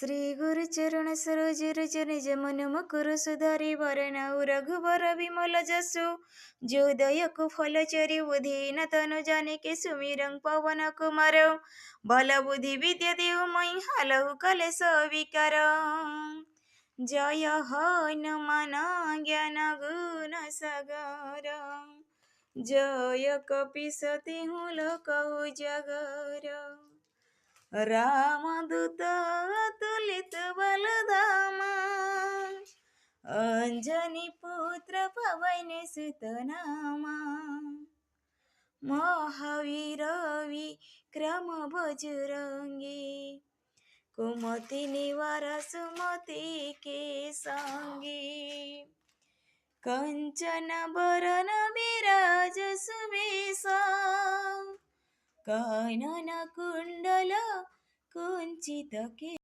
श्री गुरु चरण सरोज रज निज मन मुकुर सुधारि वरनउ रघुबर विमल जसु जो दयकु फल चरि बुधि न तनु जानिके सुमिरं पवन कुमार बल बुद्धि विद्या देव मई हलहु कलेश विकार जय हनुमान ज्ञान गुण सागर जय कपीसति लोक उजागर रामदूत अतुलित बलधामा अंजनी पुत्र पवन सुत नामा महावीर विक्रम बजरंगी कुमति निवार सुमति के संगी कंचन बरन विराज सुबेसा कानन कुंडल कुंचित के